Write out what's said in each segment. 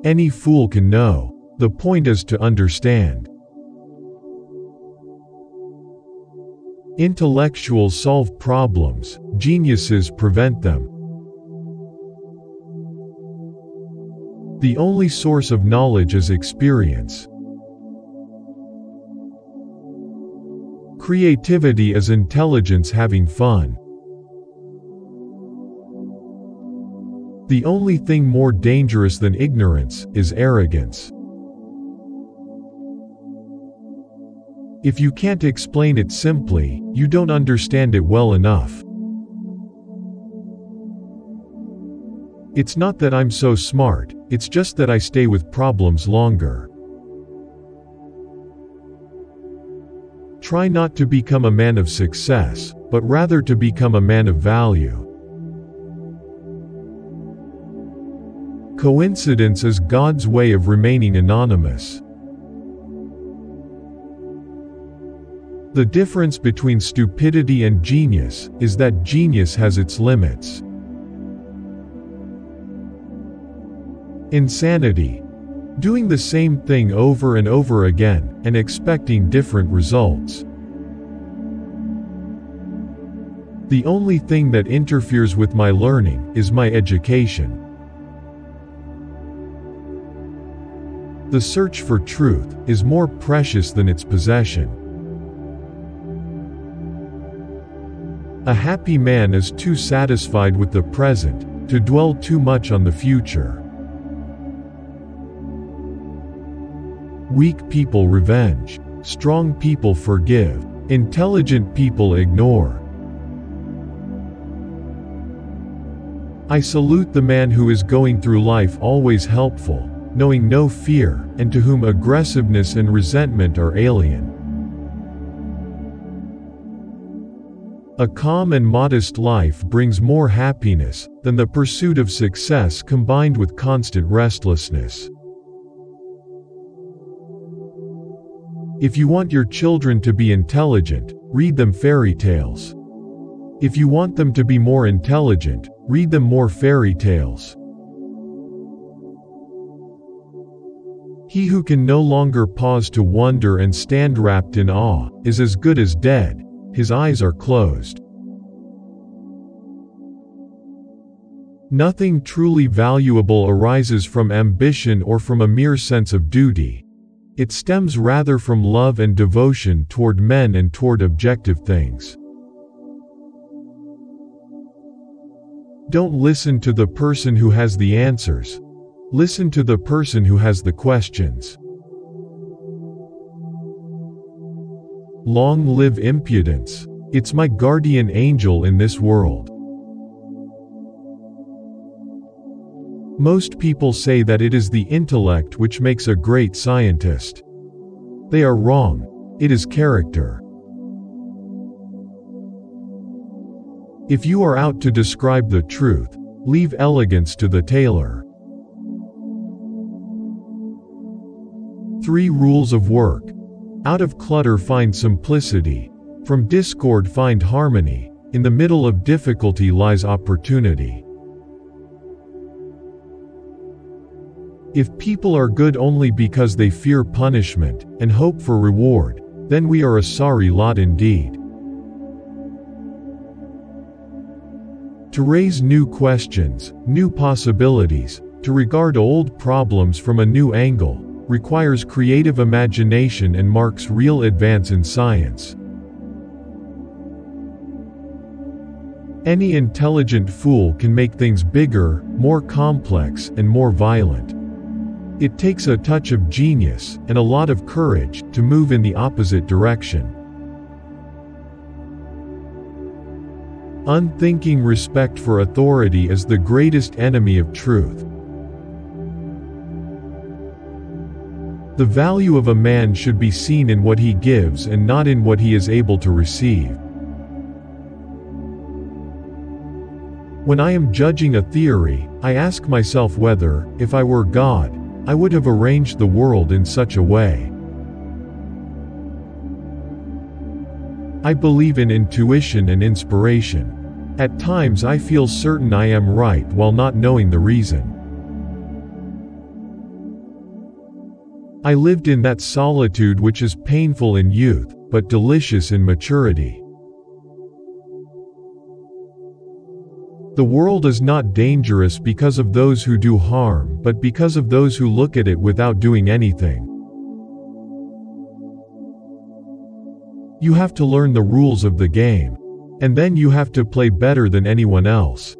Any fool can know. The point is to understand. Intellectuals solve problems, geniuses prevent them. The only source of knowledge is experience. Creativity is intelligence having fun. The only thing more dangerous than ignorance is arrogance. If you can't explain it simply, you don't understand it well enough. It's not that I'm so smart, it's just that I stay with problems longer. Try not to become a man of success, but rather to become a man of value. Coincidence is God's way of remaining anonymous. The difference between stupidity and genius is that genius has its limits. Insanity: doing the same thing over and over again and expecting different results. The only thing that interferes with my learning is my education. The search for truth is more precious than its possession. A happy man is too satisfied with the present to dwell too much on the future. Weak people revenge. Strong people forgive. Intelligent people ignore. I salute the man who is going through life always helpful, knowing no fear, and to whom aggressiveness and resentment are alien. A calm and modest life brings more happiness than the pursuit of success combined with constant restlessness. If you want your children to be intelligent, read them fairy tales. If you want them to be more intelligent, read them more fairy tales. He who can no longer pause to wonder and stand wrapped in awe is as good as dead. His eyes are closed. Nothing truly valuable arises from ambition or from a mere sense of duty. It stems rather from love and devotion toward men and toward objective things. Don't listen to the person who has the answers. Listen to the person who has the questions. Long live impudence. It's my guardian angel in this world. Most people say that it is the intellect which makes a great scientist. They are wrong. It is character. If you are out to describe the truth, leave elegance to the tailor. 3 rules of work. Out of clutter find simplicity. From discord find harmony. In the middle of difficulty lies opportunity. If people are good only because they fear punishment and hope for reward, then we are a sorry lot indeed. To raise new questions, new possibilities, to regard old problems from a new angle, requires creative imagination and marks real advance in science. Any intelligent fool can make things bigger, more complex, and more violent. It takes a touch of genius and a lot of courage to move in the opposite direction. Unthinking respect for authority is the greatest enemy of truth. The value of a man should be seen in what he gives and not in what he is able to receive. When I am judging a theory, I ask myself whether, if I were God, I would have arranged the world in such a way. I believe in intuition and inspiration. At times I feel certain I am right while not knowing the reason. I lived in that solitude which is painful in youth, but delicious in maturity. The world is not dangerous because of those who do harm, but because of those who look at it without doing anything. You have to learn the rules of the game, and then you have to play better than anyone else.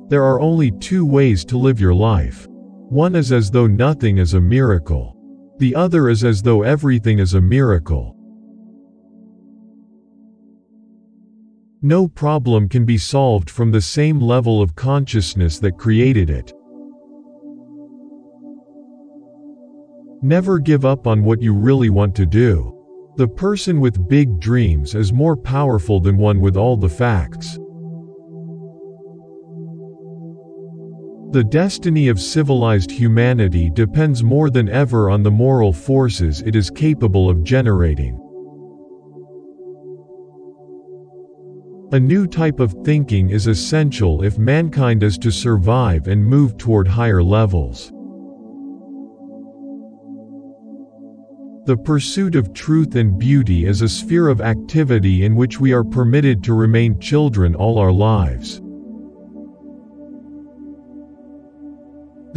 There are only two ways to live your life. One is as though nothing is a miracle. The other is as though everything is a miracle. No problem can be solved from the same level of consciousness that created it. Never give up on what you really want to do. The person with big dreams is more powerful than one with all the facts. The destiny of civilized humanity depends more than ever on the moral forces it is capable of generating. A new type of thinking is essential if mankind is to survive and move toward higher levels. The pursuit of truth and beauty is a sphere of activity in which we are permitted to remain children all our lives.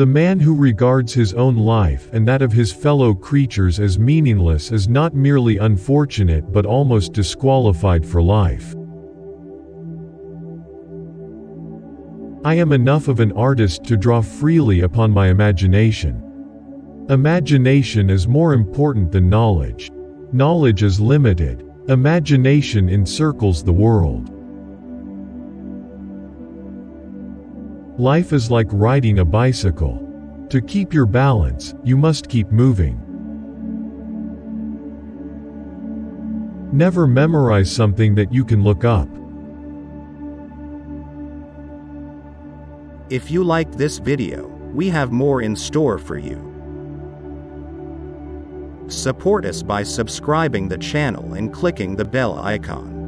The man who regards his own life and that of his fellow creatures as meaningless is not merely unfortunate but almost disqualified for life. I am enough of an artist to draw freely upon my imagination. Imagination is more important than knowledge. Knowledge is limited. Imagination encircles the world. Life is like riding a bicycle. To keep your balance, you must keep moving. Never memorize something that you can look up. If you liked this video, we have more in store for you. Support us by subscribing the channel and clicking the bell icon.